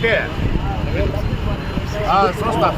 Okay చూస్తా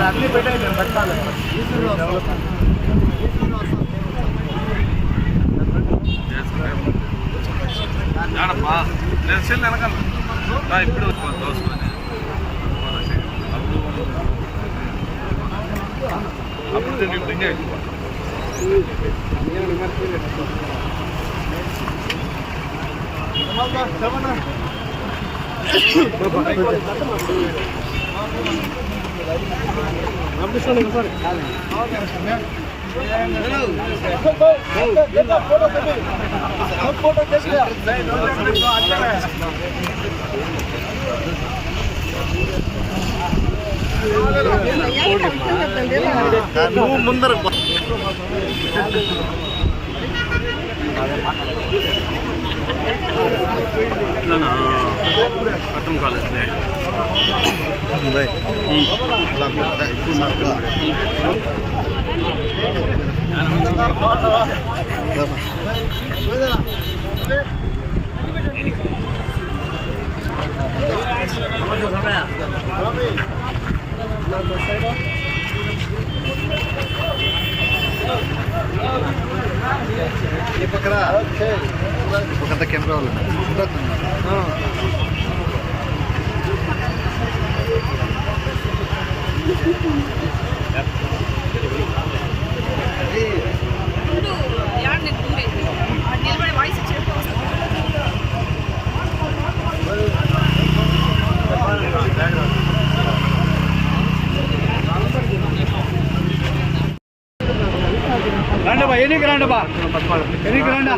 అన్నీ పెట్టాయి నేను పెట్టాలి నేను సెల్ వెనకాల ఇప్పుడు దోసుకొని అప్పుడు నేను రింగ్ అయిపోతా నువ్వు ముందర అర్థం కాలేదు ఈ పక్కన ఒక కెమెరా వాళ్ళు రండబా ఎనికి రండబా ఎనికి రండా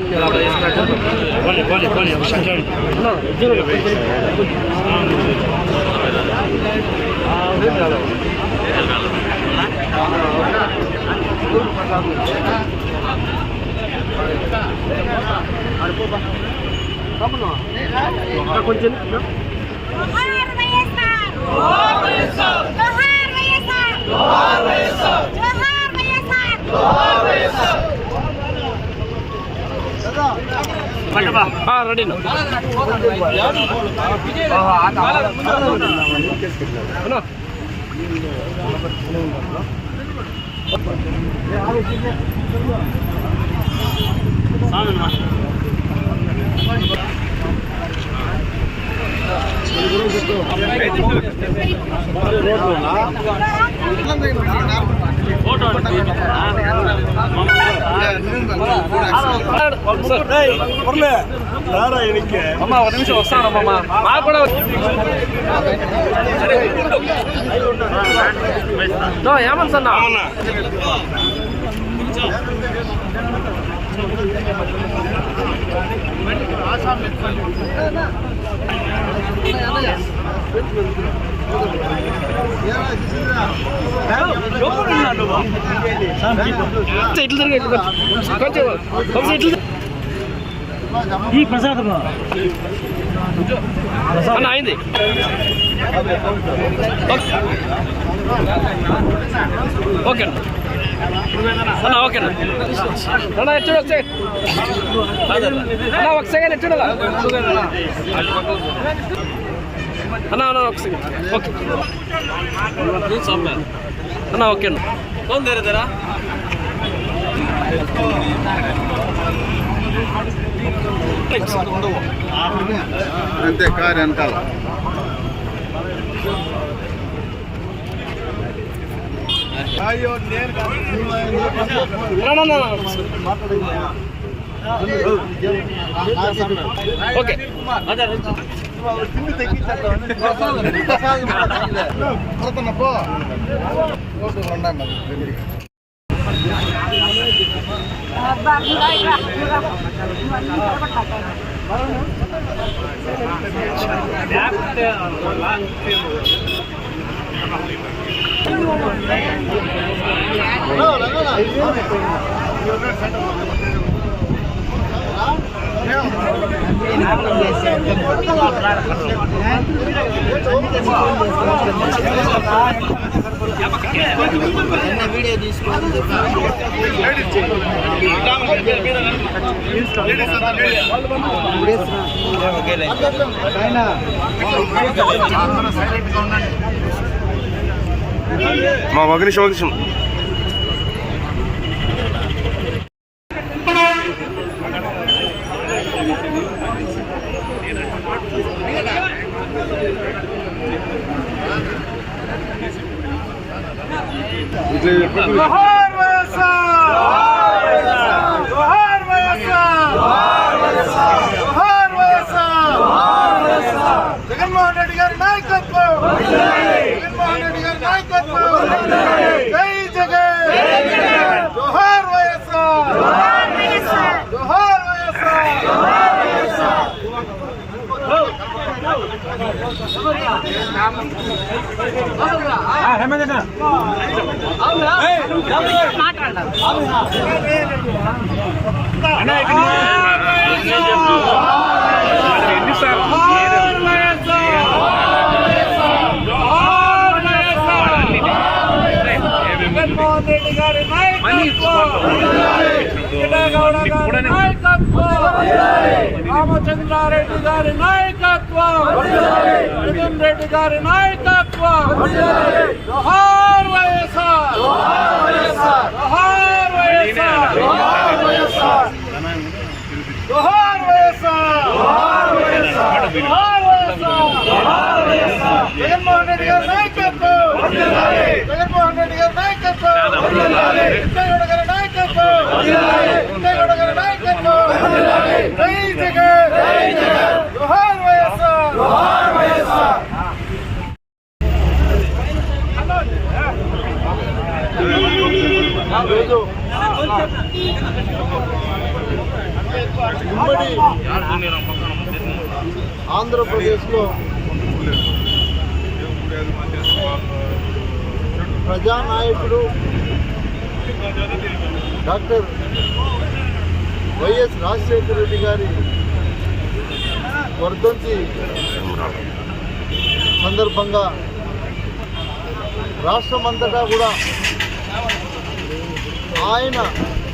కొంచెం రెడీ అమ్మా ఒక నిమిషం వస్తానమ్మా మాకు కూడా ఏమన్నా సన్నా ఈ ప్రసాద్ అన్న అయింది ఓకే అన్న ఓకే అన్న ఎప్పుడు ఒక సెకండ్ ఎప్పుడు అన్న అన్న ఒక సెకండ్ ఓకే అన్న ఓకే అన్న ఫోన్ తెరదరా అంతే కారు వెనకాల అయ్యో నేను ఓకే వీడియో తీసుకొని మా ఒక నిమిషం జగన్మోహన్ రెడ్డి గారి నాయకత్వం, జగన్మోహన్ రెడ్డి గారి నాయకత్వం, జై జగన్, జోహార్ వైఎస్ఆర్, జోహార్ వైఎస్ఆర్. జగన్మోహన్ రెడ్డి గారి నాయకత్వం, చిన్నగౌడ గారి నాయకత్వం, రామచంద్రారెడ్డి గారి నాయకత్వం, జగన్ రెడ్డి గారి నాయకత్వం, జోహార్ వైఎస్ఆర్, జోహార్ వైఎస్ఆర్, జోహార్ వైఎస్ఆర్, జోహార్ వైఎస్ఆర్, జోహార్ వైఎస్ఆర్. జగన్మోహన్ రెడ్డి గారి నాయకత్వం, జగన్మోహన్ రెడ్డి గారి నాయకత్వం, చిన్నగౌడ గారి నాయకత్వం, చిన్నగౌడ గారి నాయకత్వం, జై జగన్, జోహార్ వైఎస్ఆర్, జోహార్ వైఎస్ఆర్. ఉమ్మడి ఆంధ్రప్రదేశ్లో ప్రజానాయకుడు డాక్టర్ వైఎస్ రాజశేఖర రెడ్డి గారి వర్ధంతి సందర్భంగా రాష్ట్రమంతటా కూడా ఆయన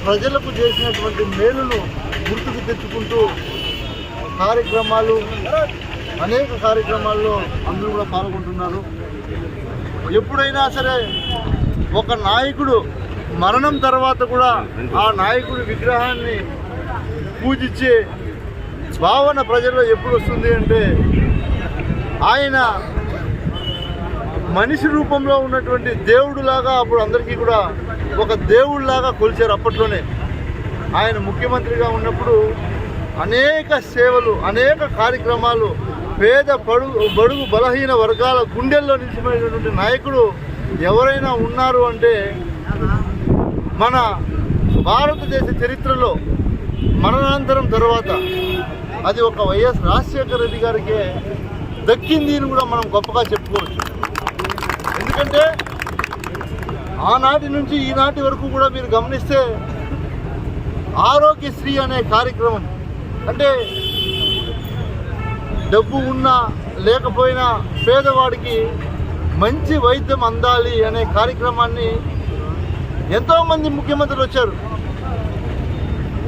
ప్రజలకు చేసినటువంటి మేలును గుర్తుకు తెచ్చుకుంటూ కార్యక్రమాలు, అనేక కార్యక్రమాల్లో అందరూ కూడా పాల్గొంటున్నారు. ఎప్పుడైనా సరే ఒక నాయకుడు మరణం తర్వాత కూడా ఆ నాయకుడి విగ్రహాన్ని పూజించే భావన ప్రజల్లో ఎప్పుడు వస్తుంది అంటే, ఆయన మనిషి రూపంలో ఉన్నటువంటి దేవుడులాగా అప్పుడు అందరికీ కూడా ఒక దేవుడిలాగా కొలిచారు. అప్పట్లోనే ఆయన ముఖ్యమంత్రిగా ఉన్నప్పుడు అనేక సేవలు, అనేక కార్యక్రమాలు, పేద బడుగు బలహీన వర్గాల గుండెల్లో నిలిచిపోయినటువంటి నాయకుడు ఎవరైనా ఉన్నారు అంటే మన భారతదేశ చరిత్రలో మరణానంతరం తర్వాత అది ఒక వైఎస్ రాజశేఖర రెడ్డి గారికే దక్కింది అని కూడా మనం గొప్పగా చెప్పుకోవచ్చు. ఎందుకంటే ఆనాటి నుంచి ఈనాటి వరకు కూడా మీరు గమనిస్తే ఆరోగ్యశ్రీ అనే కార్యక్రమం, అంటే డబ్బు ఉన్నా లేకపోయినా పేదవాడికి మంచి వైద్యం అందాలి అనే కార్యక్రమాన్ని ఎంతోమంది ముఖ్యమంత్రులు వచ్చారు.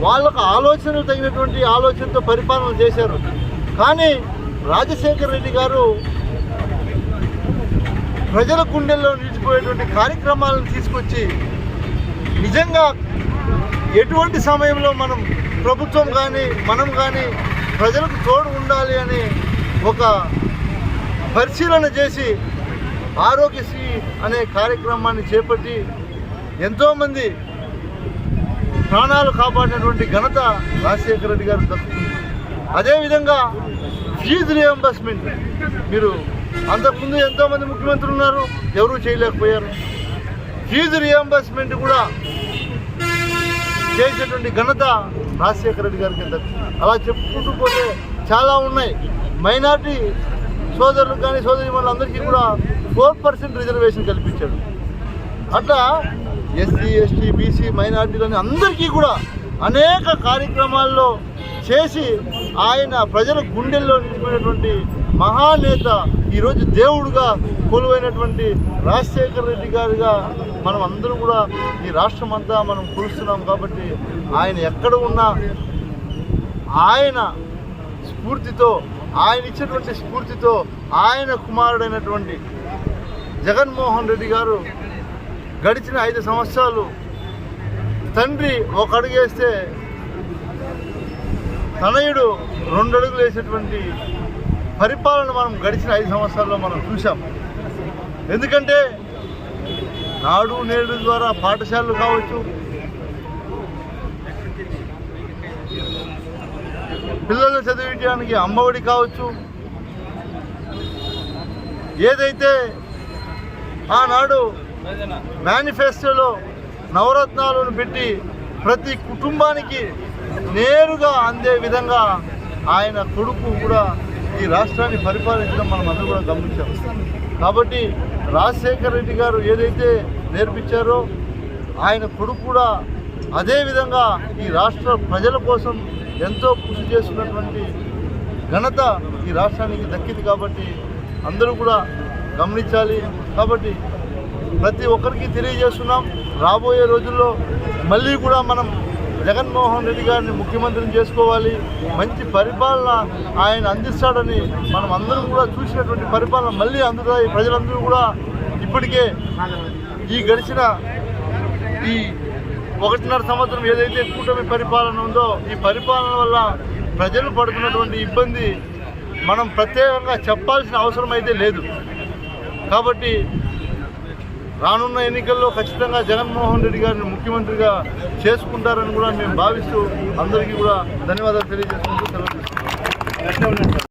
వాళ్ళకు ఆలోచనలు తగినటువంటి ఆలోచనతో పరిపాలన చేశారు. కానీ రాజశేఖర రెడ్డి గారు ప్రజల గుండెల్లో నిలిచిపోయేటువంటి కార్యక్రమాలను తీసుకొచ్చి నిజంగా ఎటువంటి సమయంలో మనం ప్రభుత్వం కానీ మనం కానీ ప్రజలకు తోడు ఉండాలి అని ఒక పరిశీలన చేసి ఆరోగ్యశ్రీ అనే కార్యక్రమాన్ని చేపట్టి ఎంతోమంది ప్రాణాలు కాపాడినటువంటి ఘనత రాజశేఖర రెడ్డి గారు దక్కుతుంది. అదేవిధంగా ఫీజు రియంబర్స్మెంట్, మీరు అంతకుముందు ఎంతోమంది ముఖ్యమంత్రులు ఉన్నారు, ఎవరూ చేయలేకపోయారు. ఫీజు రియంబర్స్మెంట్ కూడా చేసేటువంటి ఘనత రాజశేఖర రెడ్డి గారికి దక్కుతుంది. అలా చెప్పుకుంటూ పోతే చాలా ఉన్నాయి. మైనార్టీ సోదరులకు కానీ సోదరీమణులందరికీ కూడా 4% రిజర్వేషన్ కల్పించాడు. అట్లా ఎస్సీ, ఎస్టీ, బీసీ మైనార్టీలని అందరికీ కూడా అనేక కార్యక్రమాల్లో చేసి ఆయన ప్రజల గుండెల్లో నిలిచిపోయినటువంటి మహానేత, ఈరోజు దేవుడుగా కొలువైనటువంటి రాజశేఖర రెడ్డి గారిగా మనం అందరూ కూడా ఈ రాష్ట్రం అంతా మనం కొలుస్తున్నాం. కాబట్టి ఆయన ఎక్కడ ఉన్నా ఆయన స్ఫూర్తితో, ఆయన ఇచ్చినటువంటి స్ఫూర్తితో ఆయన కుమారుడైనటువంటి జగన్మోహన్ రెడ్డి గారు గడిచిన 5 సంవత్సరాలు తండ్రి ఒక అడుగు వేస్తే తనయుడు 2 అడుగులు వేసేటువంటి పరిపాలన మనం గడిచిన 5 సంవత్సరాల్లో మనం చూసాం. ఎందుకంటే నాడు నేడు ద్వారా పాఠశాలలు కావచ్చు, పిల్లలు చదివించడానికి అమ్మఒడి కావచ్చు, ఏదైతే ఆనాడు మేనిఫెస్టోలో నవరత్నాలను పెట్టి ప్రతి కుటుంబానికి నేరుగా అందే విధంగా ఆయన కొడుకు కూడా ఈ రాష్ట్రాన్ని పరిపాలించడం మనం అందరూ కూడా గమనించాం. కాబట్టి రాజశేఖర రెడ్డి గారు ఏదైతే నేర్పించారో ఆయన కొడుకు కూడా అదే విధంగా ఈ రాష్ట్ర ప్రజల కోసం ఎంతో కృషి చేస్తున్నటువంటి ఘనత ఈ రాష్ట్రానికి దక్కింది. కాబట్టి అందరూ కూడా గమనించాలి. కాబట్టి ప్రతి ఒక్కరికి తెలియజేస్తున్నాం, రాబోయే రోజుల్లో మళ్ళీ కూడా మనం జగన్మోహన్ రెడ్డి గారిని ముఖ్యమంత్రిని చేసుకోవాలి. మంచి పరిపాలన ఆయన అందిస్తాడని మనం అందరం కూడా చూసినటువంటి పరిపాలన మళ్ళీ అందుతాయి. ప్రజలందరూ కూడా ఇప్పటికే ఈ గడిచిన ఈ 1.5 సంవత్సరం ఏదైతే కూటమి పరిపాలన ఉందో ఈ పరిపాలన వల్ల ప్రజలు పడుతున్నటువంటి ఇబ్బంది మనం ప్రత్యేకంగా చెప్పాల్సిన అవసరం అయితే లేదు. కాబట్టి రానున్న ఎన్నికల్లో ఖచ్చితంగా జగన్మోహన్ రెడ్డి గారిని ముఖ్యమంత్రిగా చేసుకుంటారని కూడా మేము భావిస్తూ అందరికీ కూడా ధన్యవాదాలు తెలియజేసుకుంటూ సెలవు తీసుకుంటాం.